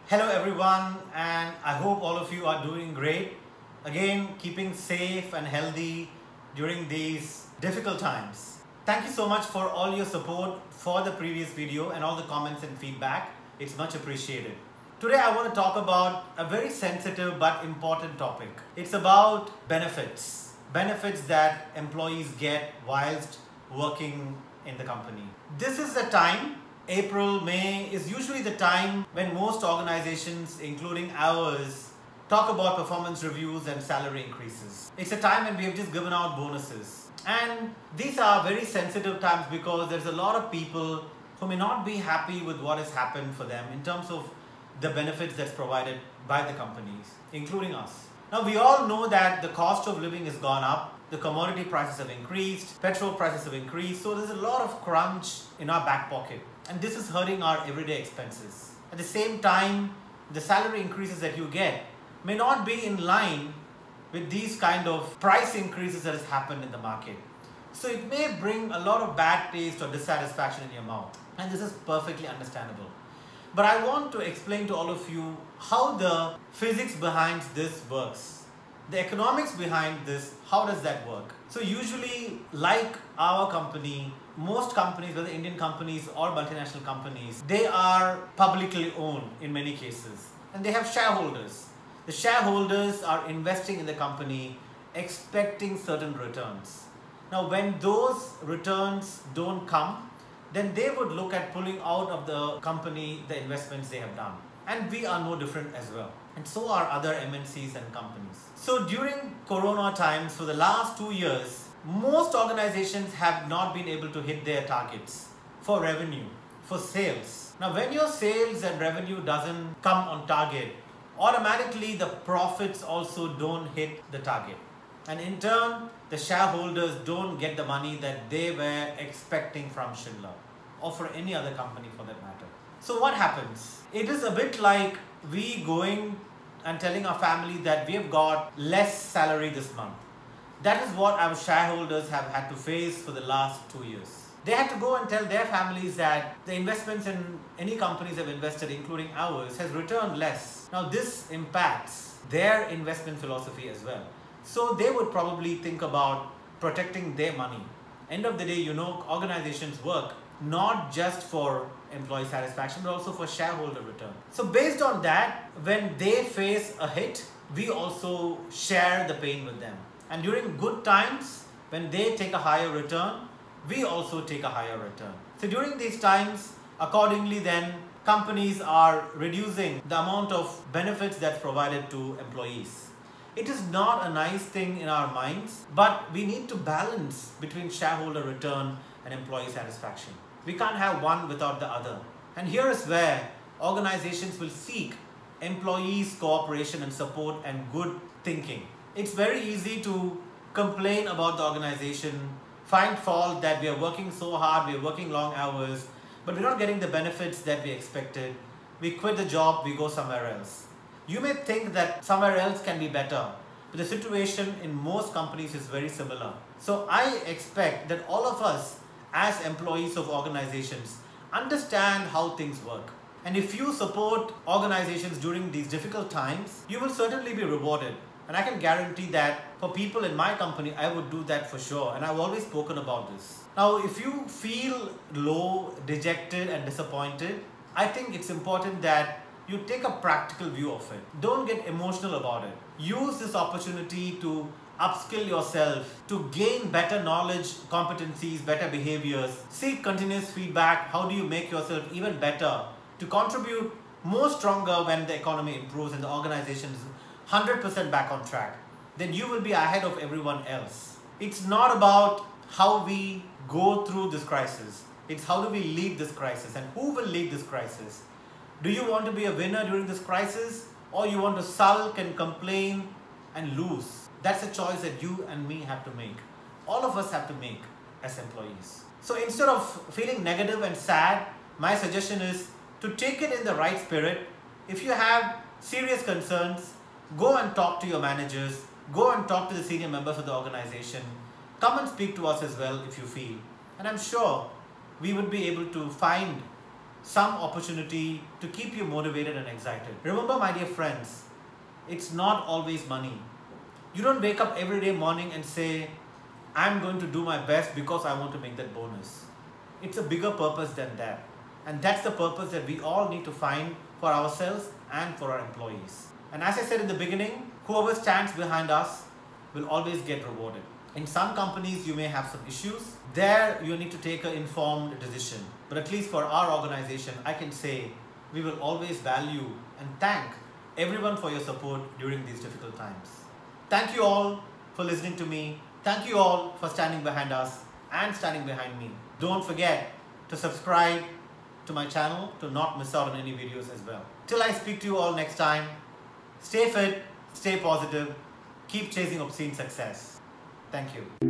Hello everyone, and I hope all of you are doing great. Again, keeping safe and healthy during these difficult times. Thank you so much for all your support for the previous video and all the comments and feedback. It's much appreciated. Today I want to talk about a very sensitive but important topic. It's about benefits. Benefits that employees get whilst working in the company. This is the time, April, May is usually the time when most organizations, including ours, talk about performance reviews and salary increases. It's a time when we have just given out bonuses. And these are very sensitive times because there's a lot of people who may not be happy with what has happened for them in terms of the benefits that's provided by the companies, including us. Now we all know that the cost of living has gone up, the commodity prices have increased, petrol prices have increased, so there's a lot of crunch in our back pocket. And this is hurting our everyday expenses. At the same time, the salary increases that you get may not be in line with these kind of price increases that has happened in the market. So it may bring a lot of bad taste or dissatisfaction in your mouth. And this is perfectly understandable. But I want to explain to all of you how the physics behind this works. The economics behind this, how does that work? So usually, like our company, most companies, whether Indian companies or multinational companies, they are publicly owned in many cases. And they have shareholders. The shareholders are investing in the company, expecting certain returns. Now, when those returns don't come, then they would look at pulling out of the company the investments they have done. And we are no different as well. And so are other MNCs and companies. So during Corona times, for the last 2 years, most organizations have not been able to hit their targets for revenue, for sales. Now, when your sales and revenue doesn't come on target, automatically the profits also don't hit the target. And in turn, the shareholders don't get the money that they were expecting from Schindler or for any other company for that matter. So what happens? It is a bit like we going and telling our family that we have got less salary this month. That is what our shareholders have had to face for the last 2 years. They had to go and tell their families that the investments in any companies have invested, including ours, has returned less. Now this impacts their investment philosophy as well. So they would probably think about protecting their money. End of the day, you know, organizations work not just for employee satisfaction, but also for shareholder return. So based on that, when they face a hit, we also share the pain with them. And during good times, when they take a higher return, we also take a higher return. So during these times, accordingly then, companies are reducing the amount of benefits that's provided to employees. It is not a nice thing in our minds, but we need to balance between shareholder return and employee satisfaction. We can't have one without the other. And here is where organizations will seek employees' cooperation and support and good thinking. It's very easy to complain about the organization, find fault that we are working so hard, we are working long hours, but we're not getting the benefits that we expected. We quit the job, we go somewhere else. You may think that somewhere else can be better, but the situation in most companies is very similar. So I expect that all of us as employees of organizations understand how things work. And if you support organizations during these difficult times, you will certainly be rewarded. And I can guarantee that for people in my company, I would do that for sure. And I've always spoken about this. Now, if you feel low, dejected and disappointed, I think it's important that you take a practical view of it. Don't get emotional about it. Use this opportunity to upskill yourself, to gain better knowledge, competencies, better behaviors. Seek continuous feedback. How do you make yourself even better to contribute more stronger when the economy improves and the organization is 100% back on track? Then you will be ahead of everyone else. It's not about how we go through this crisis. It's how do we lead this crisis and who will lead this crisis. Do you want to be a winner during this crisis, or you want to sulk and complain and lose? That's a choice that you and me have to make. All of us have to make as employees. So instead of feeling negative and sad, my suggestion is to take it in the right spirit. If you have serious concerns, go and talk to your managers, go and talk to the senior members of the organization. Come and speak to us as well if you feel. And I'm sure we would be able to find some opportunity to keep you motivated and excited. Remember, my dear friends, it's not always money. You don't wake up every day morning and say, I'm going to do my best because I want to make that bonus. It's a bigger purpose than that. And that's the purpose that we all need to find for ourselves and for our employees. And as I said in the beginning, whoever stands behind us will always get rewarded. In some companies, you may have some issues. There, you need to take an informed decision. But at least for our organization, I can say we will always value and thank everyone for your support during these difficult times. Thank you all for listening to me. Thank you all for standing behind us and standing behind me. Don't forget to subscribe to my channel to not miss out on any videos as well. Till I speak to you all next time, stay fit, stay positive, keep chasing obscene success. Thank you.